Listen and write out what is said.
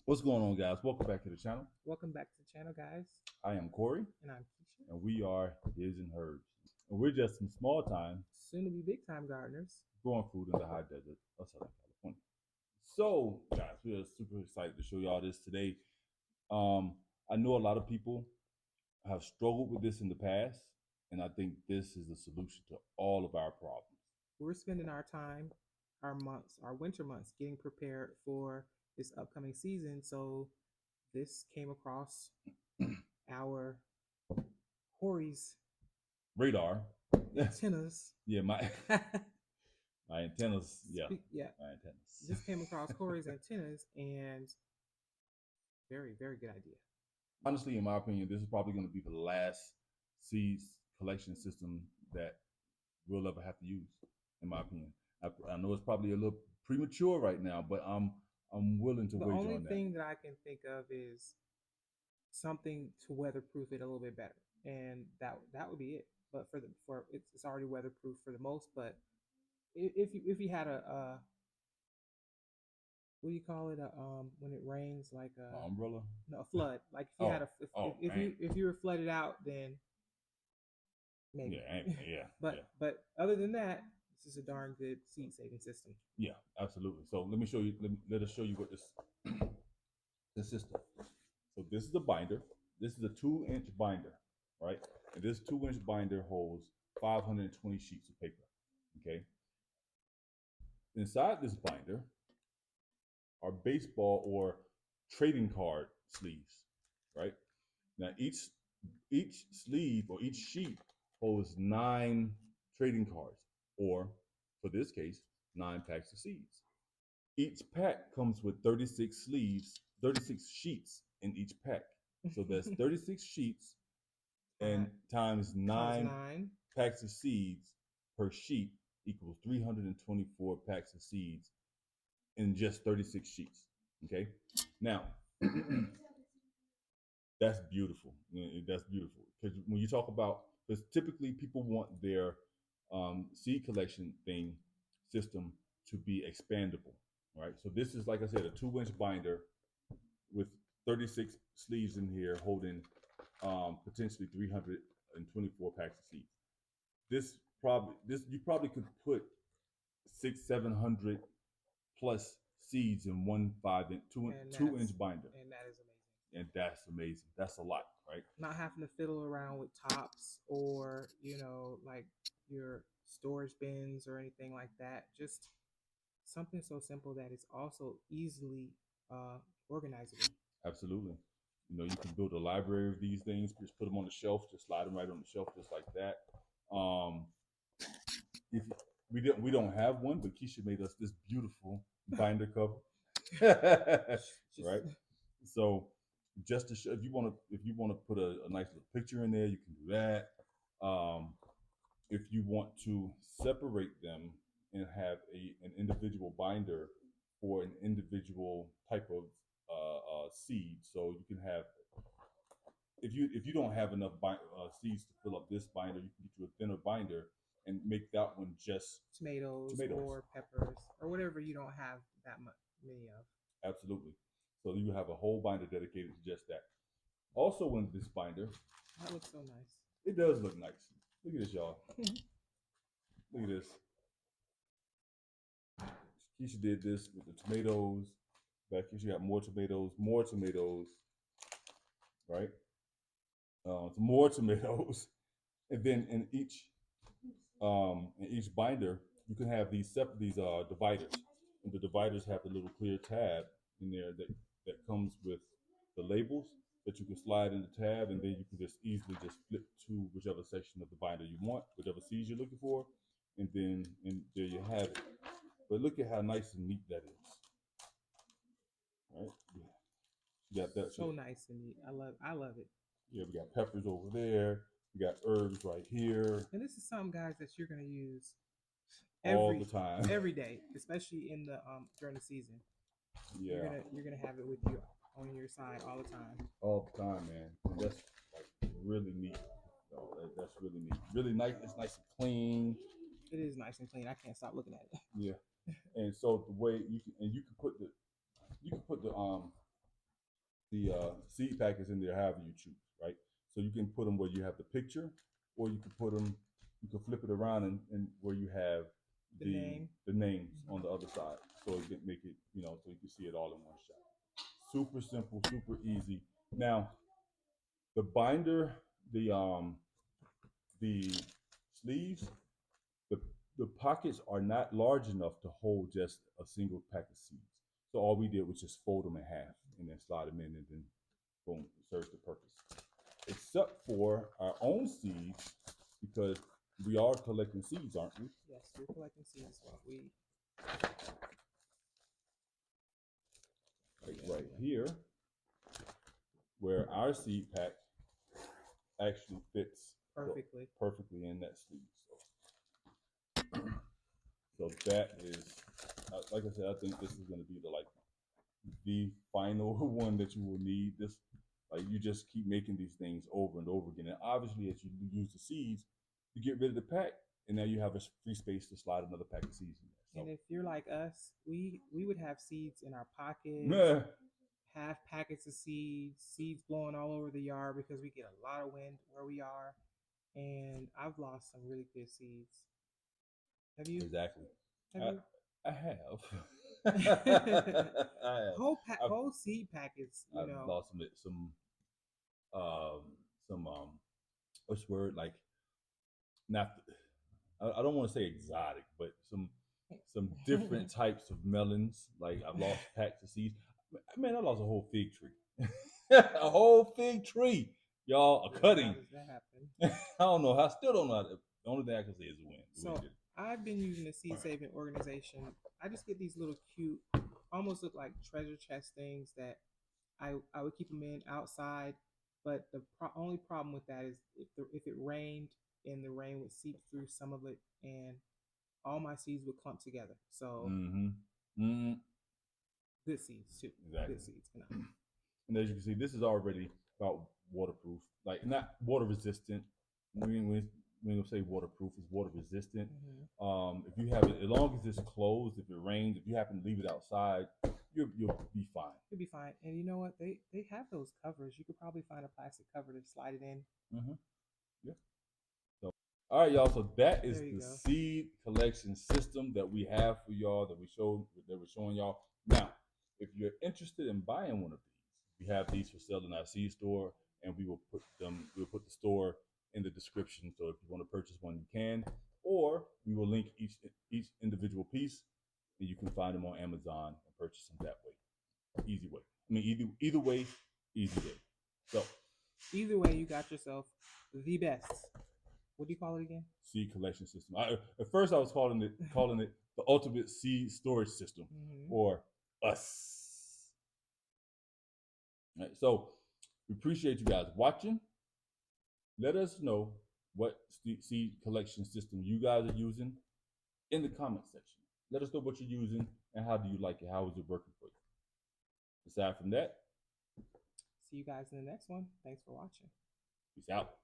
What's going on, guys? Welcome back to the channel. Welcome back to the channel, guys. I am Corey. And I'm Keisha. And we are His and Herbs. And we're just some small time, soon to be big time gardeners, growing food in the high desert of Southern California. So, guys, we are super excited to show y'all this today. I know a lot of people have struggled with this in the past, and I think this is the solution to all of our problems. We're spending our time, our months, our winter months getting prepared for this upcoming season. So this came across our Corey's radar antennas. Yeah, my antennas. Yeah, my antennas. This came across Corey's antennas, and very, very good idea. Honestly, in my opinion, this is probably going to be the last seeds collection system that we'll ever have to use. In my opinion, I know it's probably a little premature right now, but I'm willing to wager on that. The only thing that I can think of is something to weatherproof it a little bit better, and that would be it. But for it's already weatherproof for the most. But if you had a what do you call it? When it rains, like a umbrella? No, a flood. Like if you had if you were flooded out, then maybe. But other than that, this is a darn good seed saving system. Yeah, absolutely. So let me show you. Let us show you what this system. So this is a binder. This is a 2-inch binder, right? And this 2-inch binder holds 520 sheets of paper. Okay. Inside this binder are baseball or trading card sleeves, right? Now each sleeve or each sheet holds 9 trading cards, or for this case, 9 packs of seeds. Each pack comes with 36 sleeves, 36 sheets in each pack. So that's 36 sheets and times 9 packs of seeds per sheet equals 324 packs of seeds in just 36 sheets. Okay. Now, that's beautiful. That's beautiful. Because when you talk about, because typically people want their seed collection system to be expandable, right? So this is, like I said, a 2-inch binder with 36 sleeves in here holding potentially 324 packs of seeds. You probably could put 600-700 plus seeds in one 2-inch binder, and that is amazing. And that's amazing. That's a lot, right? Not having to fiddle around with tops or like your storage bins or anything like that. Just something so simple that is also easily organizable. Absolutely. You can build a library of these things. Just put them on the shelf. Just slide them right on the shelf, just like that. If we don't have one, but Keisha made us this beautiful binder cover, right? So just to show, if you want to put a nice little picture in there, you can do that. If you want to separate them and have an individual binder for an individual type of seed, so you can have, if you don't have enough seeds to fill up this binder, you can get you a thinner binder and make that one just tomatoes or peppers or whatever you don't have that many of. Absolutely. So you have a whole binder dedicated to just that. Also in this binder, that looks so nice. It does look nice. Look at this, y'all. Look at this. Keisha did this with the tomatoes. Back here, she got more tomatoes, right? More tomatoes, and then in each binder, you can have these dividers, and the dividers have the little clear tab in there that comes with the labels that you can slide in the tab, and then you can just easily just flip to whichever section of the binder you want, whichever seeds you're looking for, and there you have it. But look at how nice and neat that is. Right? Yeah. You got that. So nice and neat. I love it. Yeah, we got peppers over there. We got herbs right here. And this is something, guys, that you're gonna use all the time, every day, especially in the during the season. Yeah, you're gonna have it with you on your side all the time. All the time, man. And that's like really neat. That's really neat. Really nice. It's nice and clean. It is nice and clean. I can't stop looking at it. Yeah. And so the way you can put the seed packets in there however you choose, right? So you can put them where you have the picture, or you can put them, you can flip it around and where you have the names on the other side, so you can make it, you know, so you can see it all in one shot. Super simple, super easy. Now, the binder, the sleeves, the the pockets are not large enough to hold just a single pack of seeds. So all we did was just fold them in half and then slide them in, and then boom, it serves the purpose. Except for our own seeds, because we are collecting seeds, aren't we? Yes, we're collecting seeds. Right here, where our seed pack actually fits perfectly in that sleeve. So that is, like I said, I think this is going to be the final one that you will need. This, like, you just keep making these things over and over again, and obviously as you use the seeds, you get rid of the pack, and now you have a free space to slide another pack of seeds in there. So, and if you're like us, we would have seeds in our pockets, half packets of seeds blowing all over the yard because we get a lot of wind where we are, and I've lost some really good seeds. Have you? Exactly. I have. Whole seed packets. I've lost some what's the word, like, not, I don't want to say exotic, but some different types of melons. Like, I've lost packs of seeds. Man, I lost a whole fig tree. A whole fig tree, y'all, a cutting. How does that happen? I don't know. I still don't know. The only thing I can say is win. So I've been using a seed saving organization. I just get these little cute, almost look like treasure chest things that I would keep them in outside. But the only problem with that is if it rained and the rain would seep through some of it, and all my seeds would clump together. So good seeds too. Exactly. Good seeds. And as you can see, this is already about waterproof, like not water resistant. We ain't gonna say waterproof, it's water resistant. If you have it, as long as it's closed, if it rains, if you happen to leave it outside, you'll be fine. You'll be fine. And you know what? They have those covers. You could probably find a plastic cover to slide it in. Yeah. So, all right, y'all. So that is the seed collection system that we have for y'all, that we're showing y'all. Now, if you're interested in buying one of these, we have these for sale in our seed store, and we'll put the store in the description. So if you want to purchase one, you can, or we will link each individual piece, and you can find them on Amazon and purchase them that way. Easy way. I mean, either way, easy way. So either way, you got yourself the best. What do you call it again? Seed collection system. At first, I was calling it the ultimate seed storage system, or us. All right, so we appreciate you guys watching. Let us know what seed collection system you guys are using in the comment section. Let us know what you're using and how do you like it. How is it working for you? Aside from that, see you guys in the next one. Thanks for watching. Peace out.